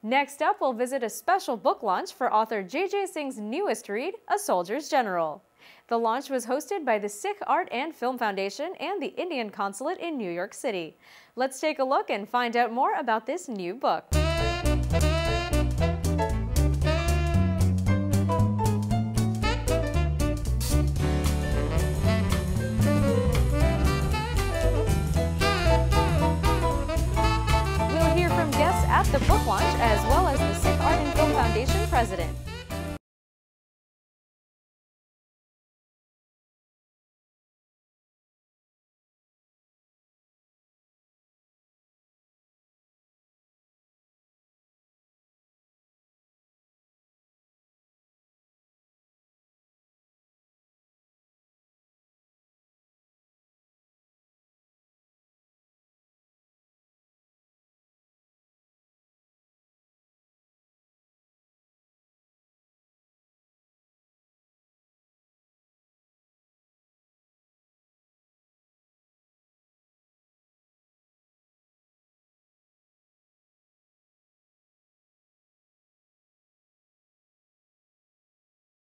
Next up, we'll visit a special book launch for author J.J. Singh's newest read, A Soldier's General. The launch was hosted by the Sikh Art and Film Foundation and the Indian Consulate in New York City. Let's take a look and find out more about this new book. At the book launch, as well as the Sikh Art and Film Foundation president.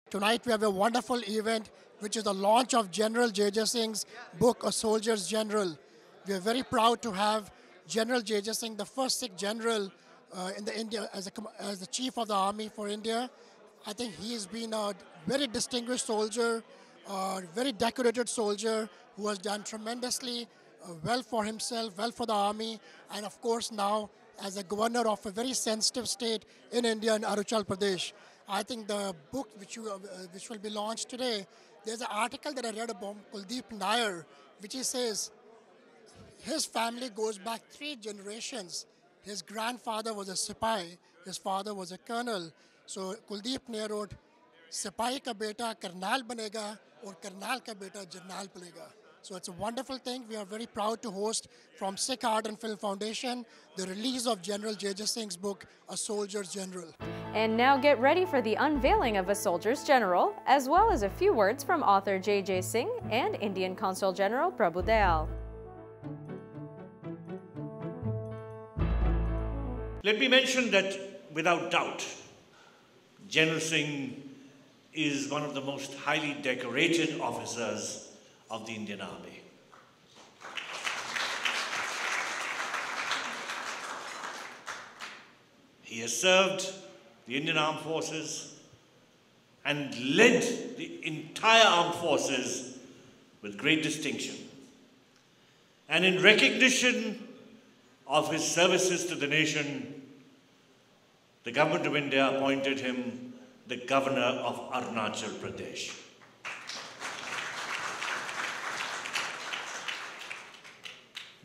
Tonight we have a wonderful event, which is the launch of General J.J. Singh's book, A Soldier's General. We are very proud to have General J.J. Singh, the first Sikh general in the India as the chief of the army for India. I think he has been a very distinguished soldier, a very decorated soldier who has done tremendously well for himself, well for the army, and of course now as a governor of a very sensitive state in India, in Arunachal Pradesh. I think the book which will be launched today, there's an article that I read about Kuldeep Nair, which he says his family goes back 3 generations. His grandfather was a Sipahi, his father was a colonel. So Kuldeep Nair wrote, Sipahi ka beta karnal banega aur karnal ka beta jarnal banega. So it's a wonderful thing. We are very proud to host from Sikh Art and Film Foundation the release of General J.J. Singh's book, A Soldier's General. And now get ready for the unveiling of A Soldier's General, as well as a few words from author J.J. Singh and Indian Consul General Prabhu Dayal. Let me mention that, without doubt, General Singh is one of the most highly decorated officers of the Indian Army. He has served the Indian Armed Forces and led the entire armed forces with great distinction. And in recognition of his services to the nation, the government of India appointed him the governor of Arunachal Pradesh.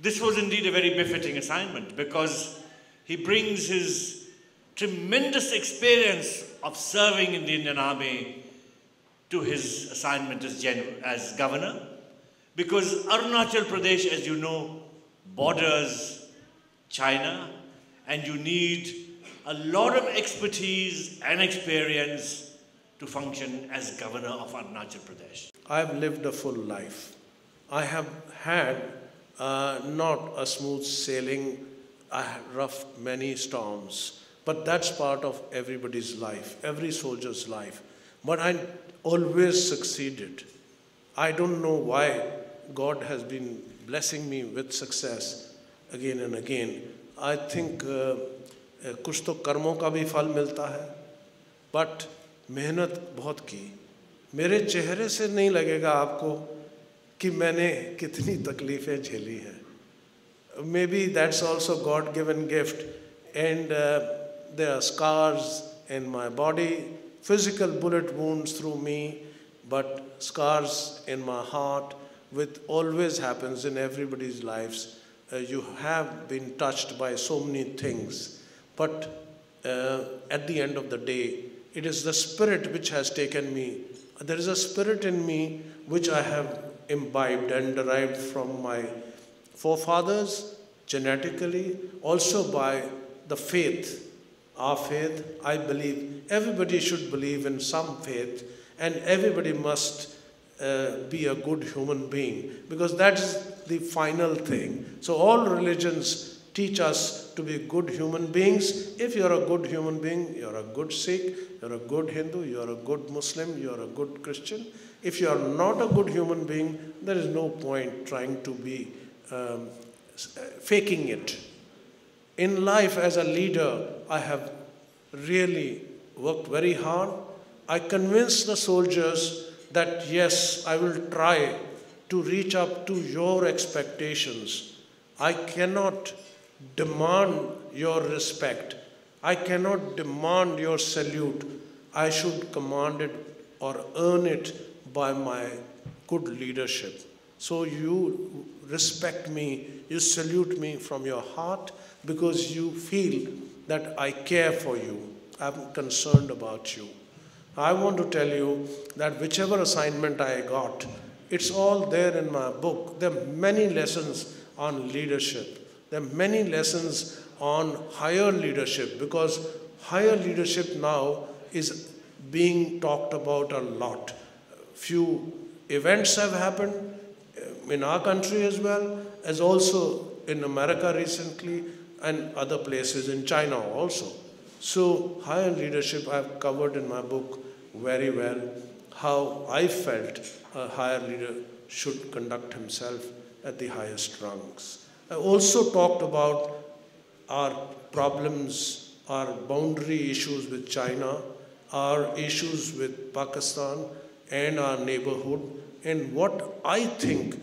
This was indeed a very befitting assignment because he brings his tremendous experience of serving in the Indian Army to his assignment as governor, because Arunachal Pradesh, as you know, borders China, and you need a lot of expertise and experience to function as governor of Arunachal Pradesh. I've lived a full life. I have had not a smooth sailing. I have roughed many storms. But that's part of everybody's life, every soldier's life. But I always succeeded. I don't know why God has been blessing me with success again and again. I think कुछ तो कर्मों का भी फल मिलता है, but मेहनत बहुत की. मेरे चेहरे से नहीं लगेगा आपको कि मैंने कितनी तकलीफ़ें झेली हैं. Maybe that's also God-given gift, and there are scars in my body, physical bullet wounds through me, but scars in my heart, which always happens in everybody's lives. You have been touched by so many things, but at the end of the day, it is the spirit which has taken me. There is a spirit in me which I have imbibed and derived from my forefathers, genetically, also by the faith. Our faith, I believe, everybody should believe in some faith, and everybody must be a good human being, because that is the final thing. So all religions teach us to be good human beings. If you're a good human being, you're a good Sikh, you're a good Hindu, you're a good Muslim, you're a good Christian. If you're not a good human being, there is no point trying to be faking it. In life as a leader, I have really worked very hard. I convinced the soldiers that yes, I will try to reach up to your expectations. I cannot demand your respect. I cannot demand your salute. I should command it or earn it by my good leadership. So you respect me, you salute me from your heart because you feel that I care for you. I'm concerned about you. I want to tell you that whichever assignment I got, it's all there in my book. There are many lessons on leadership. There are many lessons on higher leadership because higher leadership now is being talked about a lot. Few events have happened in our country as well, as also in America recently and other places in China also. So higher leadership I've covered in my book very well, how I felt a higher leader should conduct himself at the highest rungs. I also talked about our problems, our boundary issues with China, our issues with Pakistan and our neighborhood, and what I think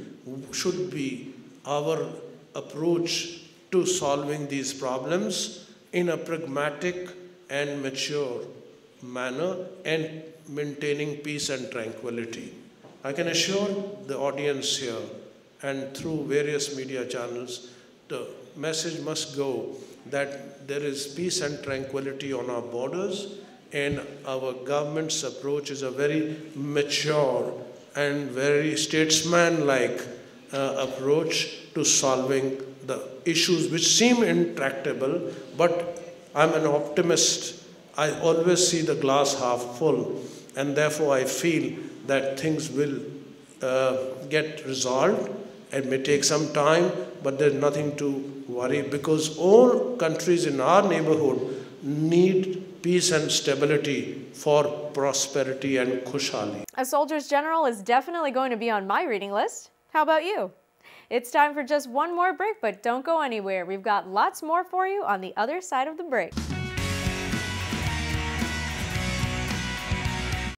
should be our approach to solving these problems in a pragmatic and mature manner and maintaining peace and tranquility. I can assure the audience here and through various media channels, the message must go that there is peace and tranquility on our borders, and our government's approach is a very mature and very statesman-like approach to solving the issues which seem intractable, but I'm an optimist. I always see the glass half full, and therefore I feel that things will get resolved. It may take some time, but there's nothing to worry because all countries in our neighborhood need peace and stability for prosperity and khushhali. A Soldier's General is definitely going to be on my reading list. How about you? It's time for just one more break, but don't go anywhere. We've got lots more for you on the other side of the break.